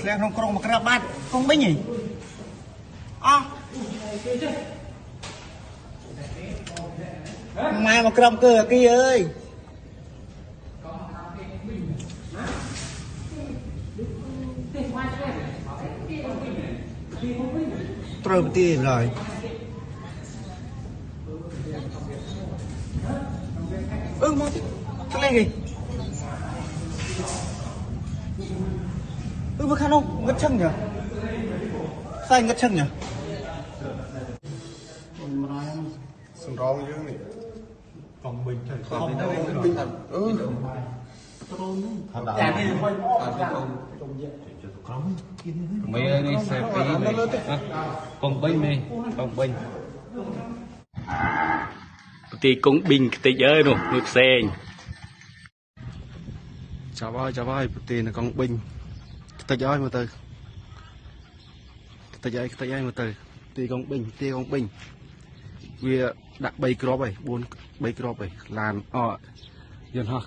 ធ្លាក់ក្នុងក្រុងមកក្រាបបាត់កងបិញហីអោះម៉ែមកក្រំគឺអាគីអើយត្រូវប្រទីឡើយមកទៅលេងហីមកខាងនោះងឹតឈឹងញ៉ាខ្សែងឹតឈឹងញ៉ាសម្រងយើងនេះកង់បិញទៅកង់បិញទៅចានេះហុយមកមេនេះសេពីកងបិញមេកងបិញទីកងបិញខ្ទេចអើយនោះមួយផ្សេងចាប់ហើយប្រទីនៅកង់បិញខ្ទេចហើយមើលទៅខ្ទេចហើយមើលទៅទីកង់បិញវាដាក់3គ្រាប់ហើយ3គ្រាប់ហើយឡានយន្តហោះ